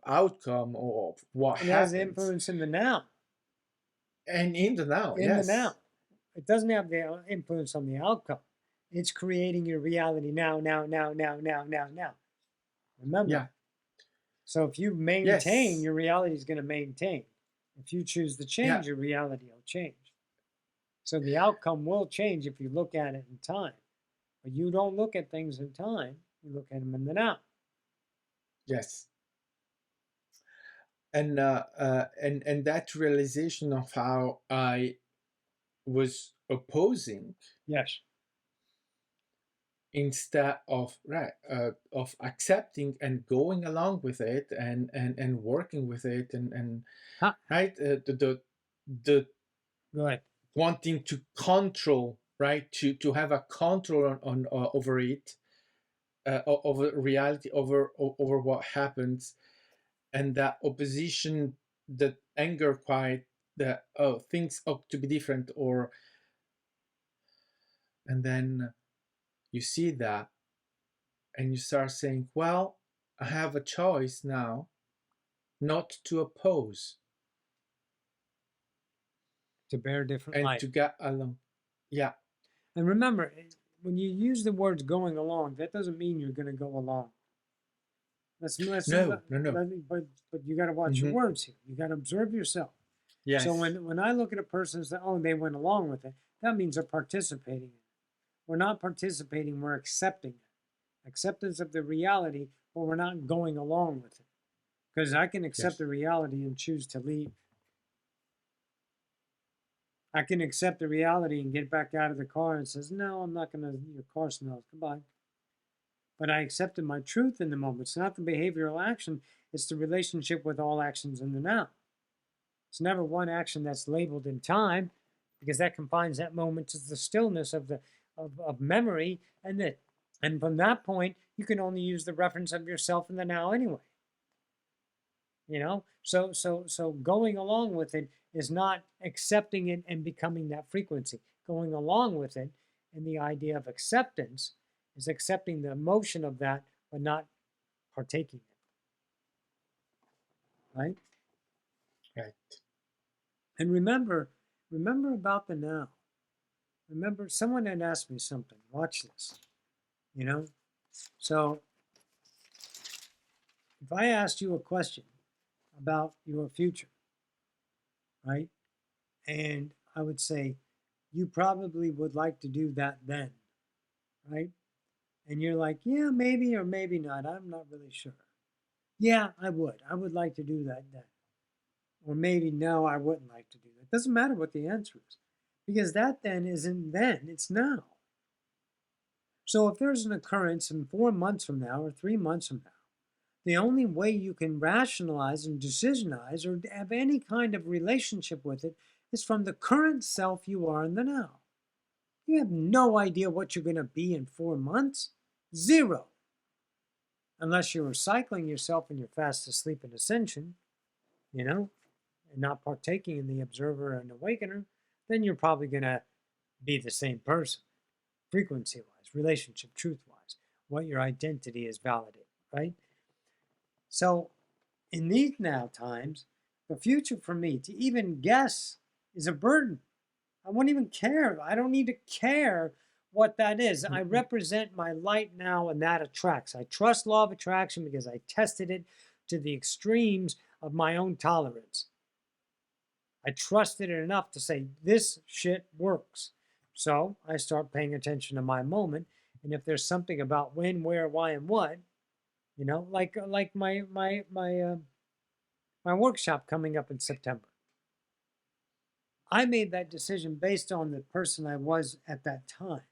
outcome of what It has happens, influence in the now. and in the now. In the now. Yes. It doesn't have the influence on the outcome. It's creating your reality now, now, now, now, now, now, now. Remember Yeah. that. So if you maintain, Yes. your reality is going to maintain. If you choose to Yeah. change, your reality will change. So the outcome will change if you look at it in time. But you don't look at things in time, you look at them in the now. Yes. And that realization of how I was opposing, Yes. instead of of accepting and going along with it, and working with it, and Ha, right, the go ahead. wanting to control, right, to have a control on over it, over reality, over what happens, and that opposition, that anger, quite, that, oh, things ought to be different, or, and then you see that, and you start saying, well, I have a choice now not to oppose To bear a different and light. to get along. Yeah. And remember, when you use the words going along, that doesn't mean you're going to go along. No, no, no. But you got to watch your Hmm. words here. You got to observe yourself. So Yes. when I look at a person and say, oh, they went along with it, that means they're participating in it. We're not participating, we're accepting it. Acceptance of the reality, but we're not going along with it. Because I can accept Yes. the reality and choose to leave. I can accept the reality and get back out of the car and says, no, I'm not going to, your car smells, goodbye. But I accepted my truth in the moment. It's not the behavioral action, it's the relationship with all actions in the now. It's never one action that's labeled in time, because that confines that moment to the stillness of the of memory, and from that point you can only use the reference of yourself in the now anyway. So going along with it is not accepting it and becoming that frequency. Going along with it, and the idea of acceptance is accepting the emotion of that but not partaking it, right? Right. And remember about the now. Remember, someone had asked me something. Watch this. you know so if I asked you a question about your future, right, and I would say you probably would like to do that then, right? And you're like, yeah, maybe or maybe not. I'm not really sure. Yeah, I would. I would like to do that then. Or maybe no, I wouldn't like to do that. Doesn't matter what the answer is, because that then isn't then, it's now. So if there's an occurrence in 4 months from now or 3 months from now, the only way you can rationalize and decisionize or have any kind of relationship with it is from the current self you are in the now. You have no idea what you're going to be in 4 months. Zero. Unless you're recycling yourself in your fast asleep and ascension, you know, and not partaking in the observer and awakener, then you're probably going to be the same person, frequency wise, relationship, truth wise, what your identity is validated, right? So in these now times, the future for me to even guess is a burden. I won't even care. I don't need to care what that is. I Mm-mm. represent my light now, and that attracts. I trust law of attraction because I tested it to the extremes of my own tolerance. I trusted it enough to say, this shit works. So I start paying attention to my moment. And if there's something about when, where, why, and what, like my workshop coming up in September. I made that decision based on the person I was at that time.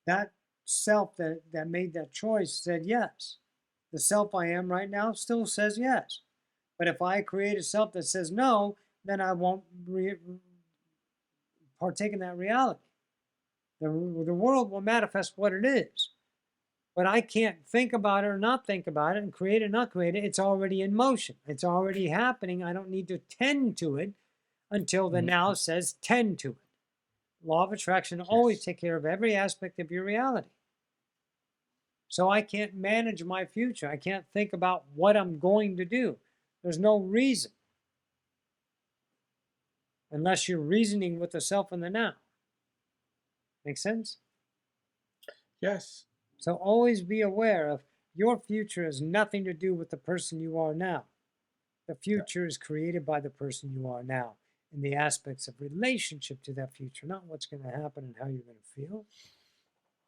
That self that made that choice said yes. The self I am right now still says yes. But if I create a self that says no, then I won't partake in that reality. The world will manifest what it is. But I can't think about it or not think about it and create it or not create it. It's already in motion. It's already happening. I don't need to tend to it until the now Mm-mm. says tend to it. Law of attraction always Yes. take care of every aspect of your reality. So I can't manage my future. I can't think about what I'm going to do. There's no reason unless you're reasoning with the self and the now. Make sense? Yes. So always be aware of your future has nothing to do with the person you are now. The Yeah. future is created by the person you are now and the aspects of relationship to that future, not what's going to happen and how you're going to feel.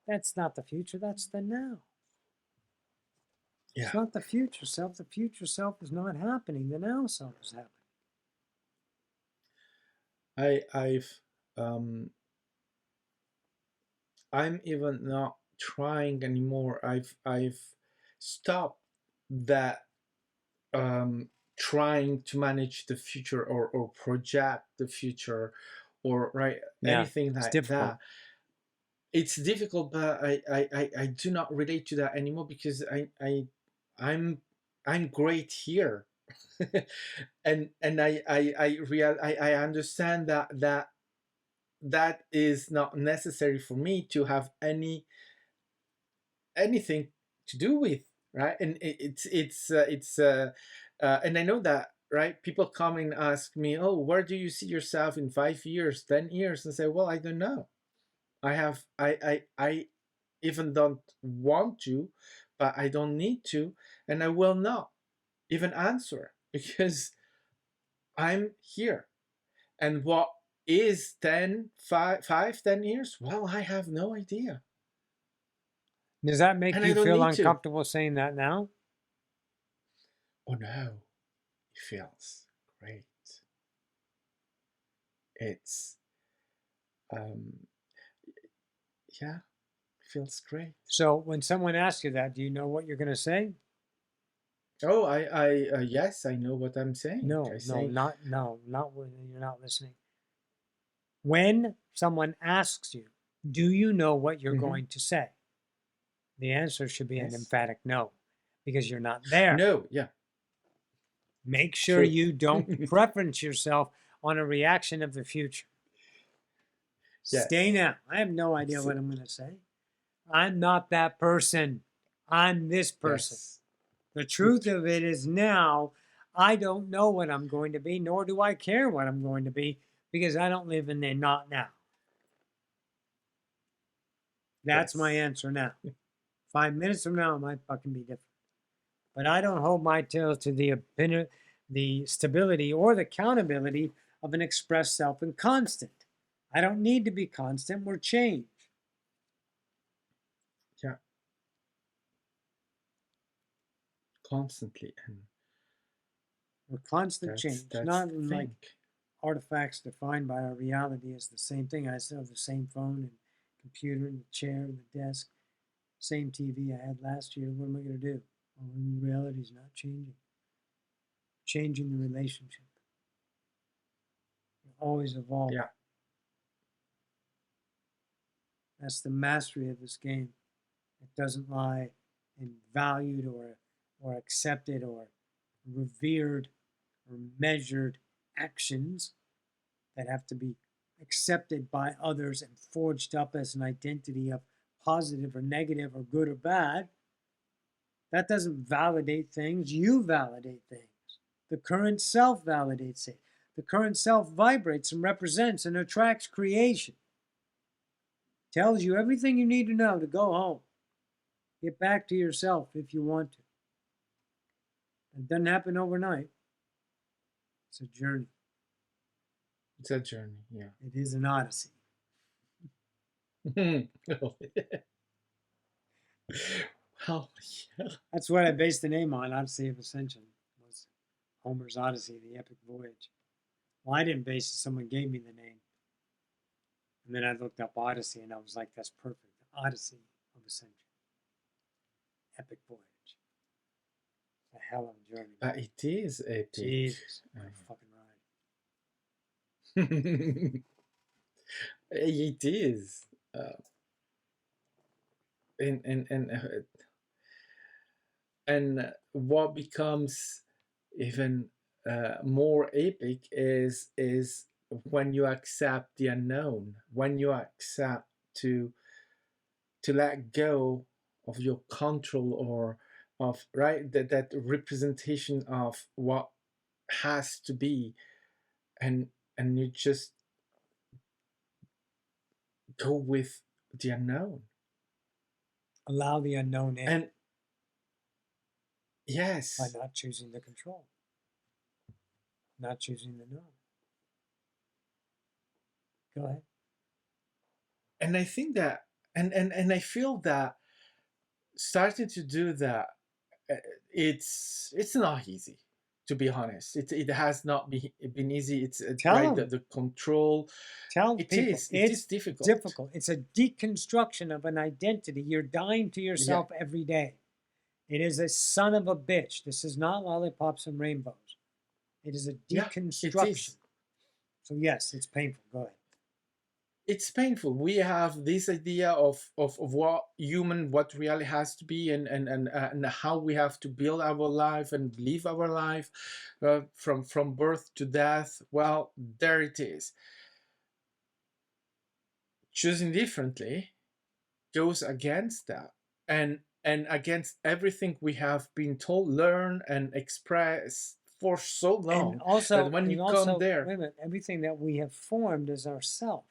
That's not the future, that's the now. It's Yeah. not the future self. The future self is not happening. The now self is happening. I've I'm even not trying anymore. I've stopped that trying to manage the future or project the future or right Yeah, anything it's like difficult. that. It's difficult, but I do not relate to that anymore because I'm I'm great here. And I understand that is not necessary for me to have anything to do with, right? And it's and I know that, right? People come and ask me, oh, where do you see yourself in 5 years, 10 years? And say, well, I don't know. I even don't want to, but I don't need to, and I will not even answer because I'm here. And what is 10, 10 years? Well, I have no idea. Does that make And I you don't feel need to. uncomfortable saying that now? Oh no, it feels great. It's, um, yeah, it feels great. So when someone asks you that, do you know what you're going to say? Oh, yes, I know what I'm saying. I say, Not when you're not listening. When someone asks you, do you know what you're mm-hmm, going to say? The answer should be an yes, emphatic no, because you're not there. no, yeah, Make sure true. you don't preference yourself on a reaction of the future. Stay Yes, now. I have no idea it's, what I'm going to say. I'm not that person. I'm this person. yes, The truth of it is now, I don't know what I'm going to be, nor do I care what I'm going to be, because I don't live in the not now. That's my yes, answer now. 5 minutes from now, it might fucking be different. But I don't hold my tail to the stability or the accountability of an expressed self and constant. I don't need to be constant. We're change. yeah, constantly, and We're constant change, that's not the in like thing. artifacts defined by our reality as the same thing. I still have the same phone and computer and the chair and the desk, same TV I had last year. What am I going to do? Well, reality is not changing. Changing the relationship. We're always evolving. Yeah, That's the mastery of this game. It doesn't lie in valued or accepted or revered or measured actions that have to be accepted by others and forged up as an identity of positive or negative or good or bad. That doesn't validate things. You validate things. The current self validates it. The current self vibrates and represents and attracts creation. Tells you everything you need to know to go home. Get back to yourself if you want to. It doesn't happen overnight. It's a journey. it's a journey. Yeah. It is an odyssey. Well, yeah. That's what I based the name on. Odyssey of Ascension was Homer's Odyssey, the epic voyage. Well, I didn't base it. Someone gave me the name. And then I looked up Odyssey and I was like, that's perfect. Odyssey of Ascension. Epic voyage. A hell of a journey, man. It is epic. Jesus. What a fucking It is. And and what becomes even more epic is when you accept the unknown, when you accept to let go of your control or of right that representation of what has to be, and you just go with the unknown. Allow the unknown in And by yes, not choosing the control, not choosing the known. Go ahead. and I think that and I feel that starting to do that, uh, it's not easy, to be honest. It has not been easy. It's Tell right, them. the control. Tell It people is, it is it's difficult. difficult. It's a deconstruction of an identity. You're dying to Yeah, yourself every day. It is a son of a bitch. This is not lollipops and rainbows. It is a yeah, it deconstruction. is. So, yes, it's painful. Go ahead. It's painful. We have this idea of what reality has to be, and how we have to build our life and live our life, from birth to death. Well, there it is. Choosing differently goes against that, and against everything we have been told, learn, and express for so And long, that also, when and you come also, there, wait a minute, everything that we have formed is ourself.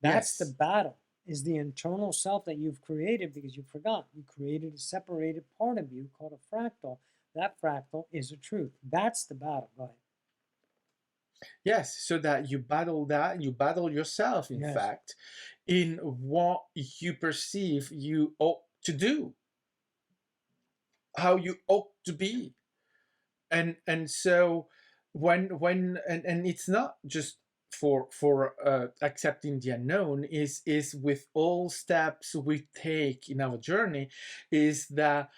That's the yes, battle, is the internal self that you've created because you forgot. You created a separated part of you called a fractal. That fractal is a truth. That's the battle. Go ahead. Yes, so that you battle yourself, in Yes. fact, in what you perceive you ought to do, how you ought to be. And so and it's not just for accepting the unknown, is with all steps we take in our journey, is that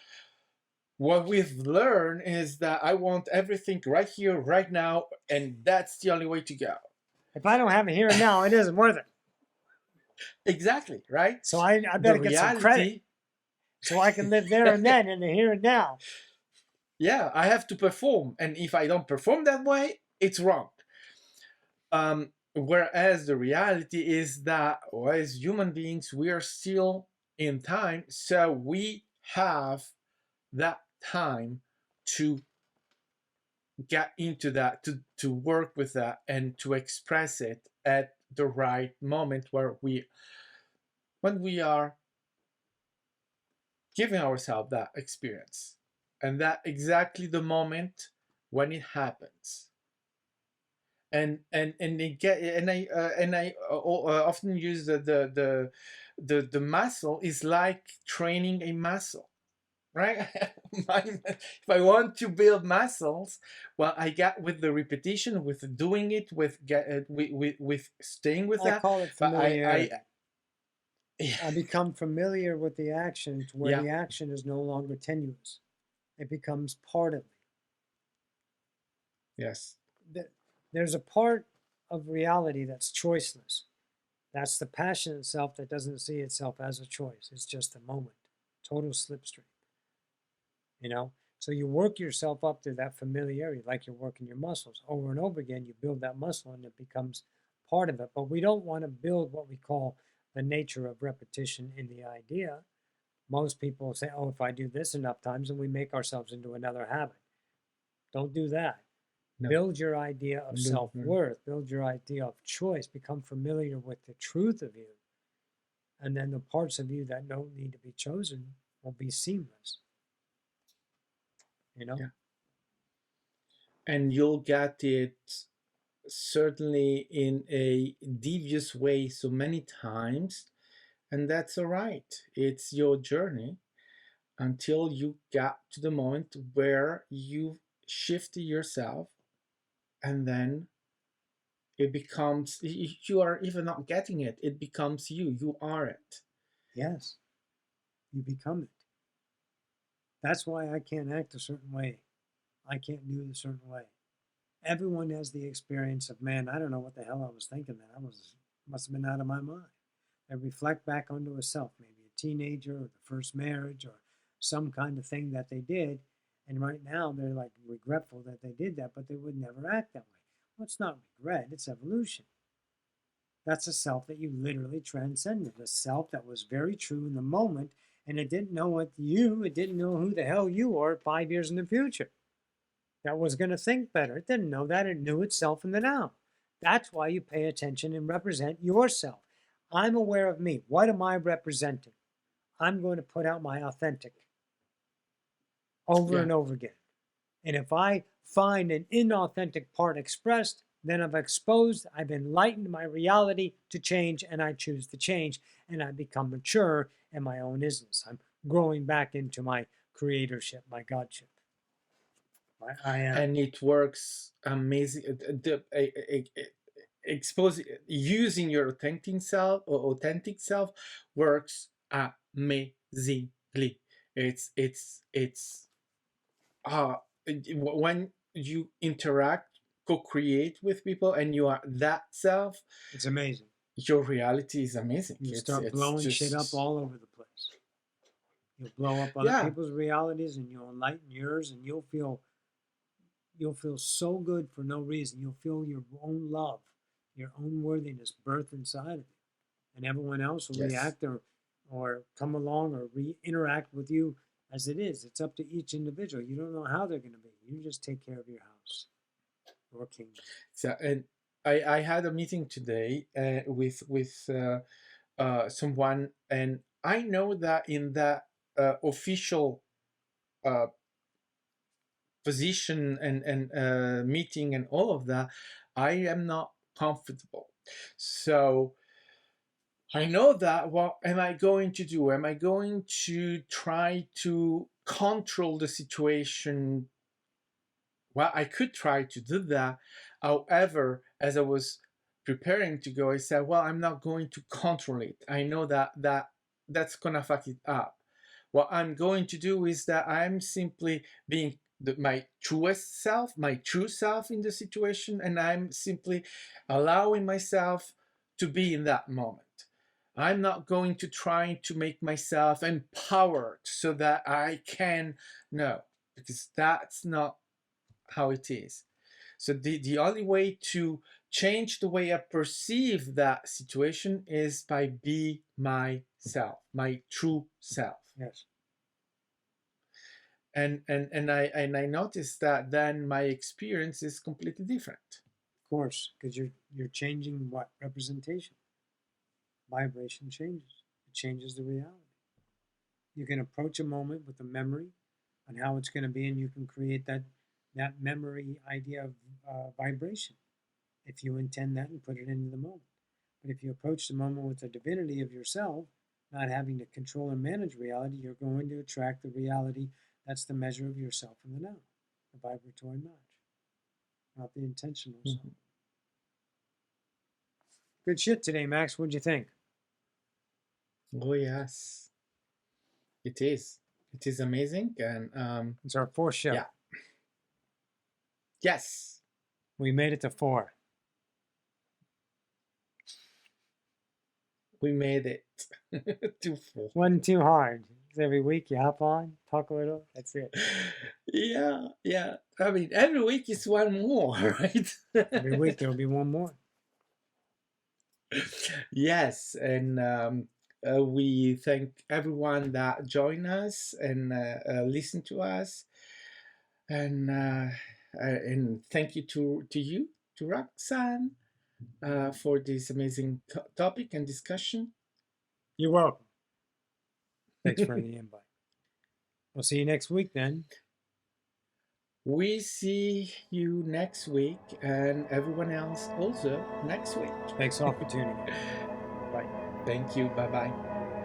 what we've learned is that I want everything right here, right now, and that's the only way to go. If I don't have it here and now, it isn't worth it. Exactly, right? So I The better get some credit reality, so I can live there and then in the here and now. yeah, I have to perform. And if I don't perform that way, it's wrong. Whereas the reality is that, well, as human beings, we are still in time. So we have that time to get into that, to work with that, and to express it at the right moment when we are giving ourselves that experience, and that exactly the moment when it happens. And they get and I often use the muscle is like training a muscle, right? If I want to build muscles, well, I get with the repetition, with doing it, with staying with I that. call it But I familiarity. I become familiar with the action to where yeah, the action is no longer tenuous. It becomes part of yes, me. There's a part of reality that's choiceless. That's the passion itself that doesn't see itself as a choice. It's just a moment, total slipstream, you know? So you work yourself up to that familiarity, like you're working your muscles over and over again. You build that muscle and it becomes part of it. But we don't want to build what we call the nature of repetition in the idea. Most people say, oh, if I do this enough times, and we make ourselves into another habit. Don't do that. no, Build your idea of no, self no. worth, build your idea of choice, become familiar with the truth of you. And then the parts of you that don't need to be chosen will be seamless, you know? Yeah, and you'll get it certainly in a devious way so many times, and that's all right. It's your journey until you get to the moment where you shift yourself, and then it becomes, you are even not getting it, it becomes you, you are it. Yes, you become it. That's why I can't act a certain way. I can't do it a certain way. Everyone has the experience of, man, I don't know what the hell I was thinking then. Must have been out of my mind. And reflect back onto a self, maybe a teenager or the first marriage or some kind of thing that they did. And right now they're like regretful that they did that, but they would never act that way. Well, it's not regret, it's evolution. That's a self that you literally transcended, a self that was very true in the moment, and it didn't know it didn't know who the hell you are 5 years in the future. That was going to think better. It didn't know that. It knew itself in the now. That's why you pay attention and represent yourself. I'm aware of me. What am I representing? I'm going to put out my authentic over Yeah, and over again. And if I find an inauthentic part expressed, then I've exposed, I've enlightened my reality to change, and I choose to change, and I become mature in my own isness. I'm growing back into my creatorship, my godship. I am. and it works amazing. Expose using your authentic self works amazingly. It's uh when you interact, co-create with people, and you are that self, It's amazing. your reality is amazing. You start It's blowing shit up just, all over the place. You'll blow up other yeah, people's realities and you'll enlighten yours and you'll feel so good for no reason. You'll feel your own love, your own worthiness birth inside of you. And everyone else will yes, react or come along or interact with you as it is. It's up to each individual. You don't know how they're going to be. You just take care of your house, your kingdom. so. And I had a meeting today with someone, and I know that in that official uh, position and meeting and all of that, I am not comfortable. So I know that. What am I going to do? Am I going to try to control the situation? Well, I could try to do that. However, as I was preparing to go, I said, well, I'm not going to control it. I know that's gonna fuck it up. What I'm going to do is that I'm simply being my truest self, my true self in the situation, and I'm simply allowing myself to be in that moment. I'm not going to try to make myself empowered so that I can, no, because that's not how it is. So the only way to change the way I perceive that situation is by be myself, my true self. Yes. And I noticed that then my experience is completely different. Of course, because you're changing what representation. Vibration changes. It changes the reality. You can approach a moment with a memory on how it's going to be, and you can create that memory idea of vibration if you intend that and put it into the moment. But if you approach the moment with the divinity of yourself, not having to control and manage reality, you're going to attract the reality that's the measure of yourself in the now, the vibratory match, not the intentional self. Mhm. Good shit today, Max. What'd you think? Oh yes, it is. It is amazing, and It's our fourth show. yeah, yes, We made it to 4. we made it to four. Wasn't too hard. Every week you hop on, talk a little. That's it. Yeah, yeah. I mean, every week is one more, right? Every week there will be one more. Yes, and we thank everyone that join us and listen to us, and thank you to you, to Roxanne, for this amazing topic and discussion. You're welcome. Thanks for the invite. We'll see you next week then. We see you next week, and everyone else also next week. Thanks all for tuning in. Bye. Thank you. Bye bye.